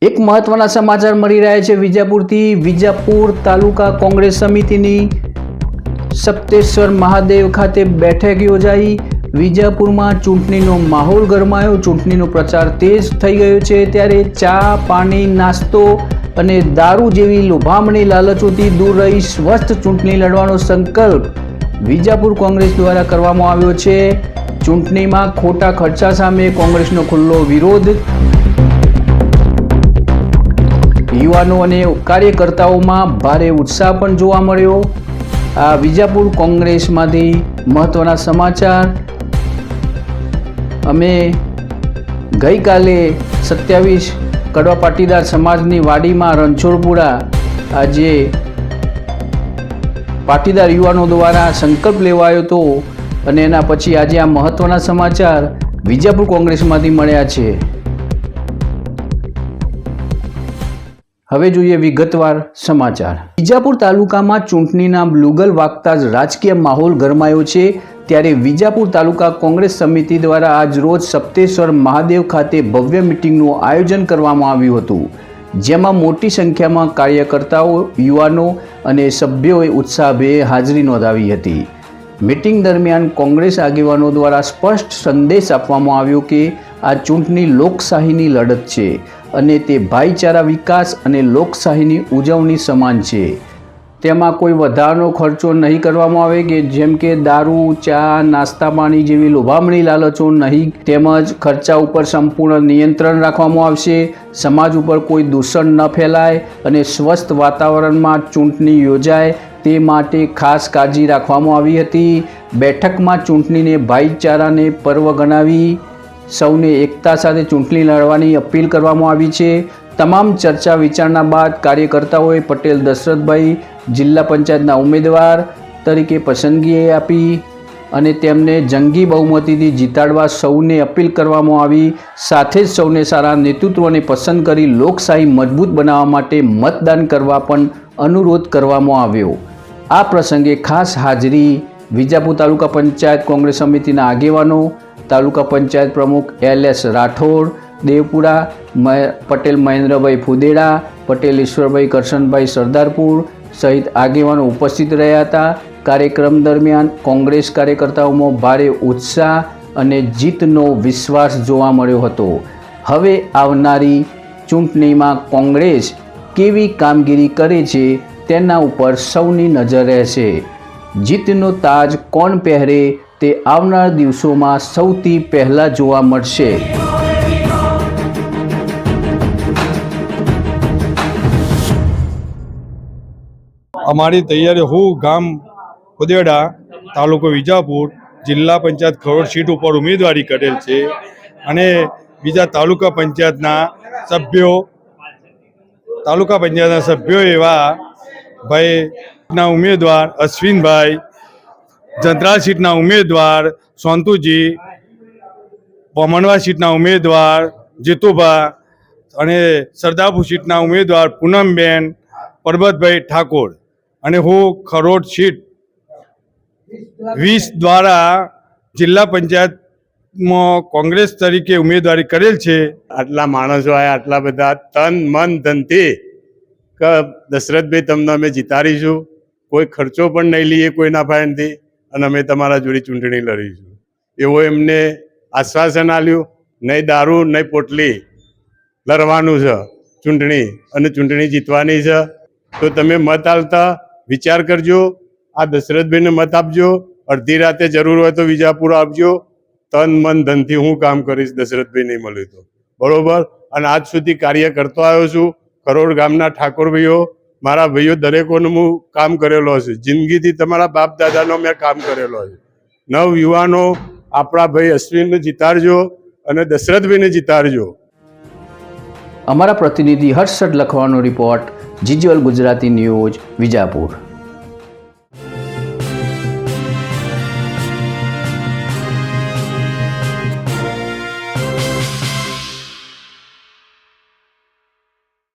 એક મહત્વના સમાચાર મળી રહ્યા છે વિજાપુરથી। વિજાપુર તાલુકા કોંગ્રેસ સમિતિની સપ્તેશ્વર મહાદેવ ખાતે બેઠક યોજાઈ। વિજાપુરમાં ચૂંટણીનો માહોલ ગરમાયો, ચૂંટણીનો પ્રચાર તેજ થઈ ગયો છે। ત્યારે ચા, પાણી, નાસ્તો અને દારૂ જેવી લોભામણી લાલચોથી દૂર રહી સ્વસ્થ ચૂંટણી લડવાનો સંકલ્પ વિજાપુર કોંગ્રેસ દ્વારા કરવામાં આવ્યો છે। ચૂંટણીમાં ખોટા ખર્ચા સામે કોંગ્રેસનો ખુલ્લો વિરોધ। યુવાનો અને કાર્યકર્તાઓમાં ભારે ઉત્સાહ પણ જોવા મળ્યો। આ વિજાપુર કોંગ્રેસમાંથી મહત્વના સમાચાર। અમે ગઈકાલે 27 કડવા પાટીદાર સમાજની વાડીમાં રણછોડપુરા આજે પાટીદાર યુવાનો દ્વારા સંકલ્પ લેવાયો હતો અને એના પછી આજે આ મહત્વના સમાચાર વિજાપુર કોંગ્રેસમાંથી મળ્યા છે। હવે જોઈએ વિગતવાર સમાચાર। વિજાપુર તાલુકામાં ચૂંટણીના બ્લુગલ વાગતા જ રાજકીય માહોલ ગરમાયો છે। ત્યારે વિજાપુર તાલુકા કોંગ્રેસ સમિતિ દ્વારા આજ રોજ સપ્તેશ્વર મહાદેવ ખાતે ભવ્ય મિટિંગનું આયોજન કરવામાં આવ્યું હતું, જેમાં મોટી સંખ્યામાં કાર્યકર્તાઓ, યુવાનો અને સભ્યોએ ઉત્સાહભેર હાજરી નોંધાવી હતી। મિટિંગ દરમિયાન કોંગ્રેસ આગેવાનો દ્વારા સ્પષ્ટ સંદેશ આપવામાં આવ્યો કે આ ચૂંટણી લોકશાહીની લડત છે અને તે ભાઈચારા, વિકાસ અને લોકશાહીની ઉજવણી સમાન છે। તેમાં કોઈ વધારાનો ખર્ચો નહીં કરવામાં આવે કે જેમ કે દારૂ, ચા, નાસ્તા પાણી જેવી લોભામણી લાલચો નહીં, તેમજ ખર્ચા ઉપર સંપૂર્ણ નિયંત્રણ રાખવામાં આવશે। સમાજ ઉપર કોઈ દૂષણ ન ફેલાય અને સ્વસ્થ વાતાવરણમાં ચૂંટણી યોજાય તે માટે ખાસ કાળજી રાખવામાં આવી હતી। બેઠકમાં ચૂંટણીને ભાઈચારાને પર્વ ગણાવી સૌને એકતા સાથે ચૂંટણી લડવાની અપીલ કરવામાં આવી છે। તમામ ચર્ચા વિચારણા બાદ કાર્યકર્તાઓએ પટેલ દશરથભાઈ જિલ્લા પંચાયતના ઉમેદવાર તરીકે પસંદગી આપી અને તેમને જંગી બહુમતીથી જીતાડવા સૌને અપીલ કરવામાં આવી। સાથે જ સૌને સારા નેતૃત્વને પસંદ કરી લોકશાહી મજબૂત બનાવવા માટે મતદાન કરવા પણ અનુરોધ કરવામાં આવ્યો। આ પ્રસંગે ખાસ હાજરી વિજાપુર તાલુકા પંચાયત કોંગ્રેસ સમિતિના આગેવાનો, તાલુકા પંચાયત પ્રમુખ LS રાઠોડ, દેવપુરા પટેલ મહેન્દ્રભાઈ ફુદેડા, પટેલ ઈશ્વરભાઈ કરશનભાઈ સરદારપુર સહિત આગેવાનો ઉપસ્થિત રહ્યા હતા। કાર્યક્રમ દરમિયાન કોંગ્રેસ કાર્યકર્તાઓમાં ભારે ઉત્સાહ અને જીતનો વિશ્વાસ જોવા મળ્યો હતો। હવે આવનારી ચૂંટણીમાં કોંગ્રેસ કેવી કામગીરી કરે છે તેના ઉપર સૌની નજર રહેશે। જીતનો તાજ કોણ પહેરે તે આવનાર દિવસોમાં સૌથી પહેલાં જોવા મળશે। અમારી તૈયારી, હું ગામ ફુદેડા, તાલુકો વિજાપુર, જિલ્લા પંચાયત ખરોડ સીટ ઉપર ઉમેદવારી કરેલ છે અને બીજા તાલુકા પંચાયતના સભ્યો એવા ભાઈના ઉમેદવાર અશ્વિનભાઈ, જંત્રાલ સીટના ઉમેદવાર સોંતુજી, પમણવા સીટના ઉમેદવાર જીતુભા અને સરદારપુર સીટના ઉમેદવાર પૂનમબેન, પરબતભાઈ ઠાકોર અને હું ખરોડ સીટ 20 દ્વારા જિલ્લા પંચાયતમાં કોંગ્રેસ તરીકે ઉમેદવારી કરેલ છે। આટલા માણસો આવ્યા, આટલા બધા તન મન ધનથી કે દશરથભાઈ તમને અમે જીતાડીશું, કોઈ ખર્ચો પણ નહીં લઈએ કોઈના પાસેથી અને અમે તમારા જોડે ચૂંટણી લડીશું એવો એમને આશ્વાસન આપ્યું। નહીં દારૂ નહીં પોટલી, લડવાનું છે ચૂંટણી અને ચૂંટણી જીતવાની છે। તો તમે મત આલતા વિચાર કરજો, આ દશરથભાઈને મત આપજો। અડધી રાતે જરૂર હોય તો વિજાપુર આપજો। તન મન ધનથી હું કામ કરીશ, દશરથભાઈ નહીં મળ્યું તો બરોબર। અને આજ સુધી કાર્ય કરતો આવ્યો છું। કરોડ ગામના ઠાકોર ભાઈઓ, મારા ભાઈઓ દરેકોનું હું કામ કરેલો છે। જિંદગીથી તમારા બાપ દાદાનો મેં કામ કરેલો છે। નવ યુવાનો આપણા ભાઈ અશ્વિનને જીતાડજો અને દશરથભાઈને જીતાડજો। અમારા પ્રતિનિધિ હર્ષદ લખવાનો રિપોર્ટ, જીજીવલ ગુજરાતી ન્યૂઝ, વિજાપુર।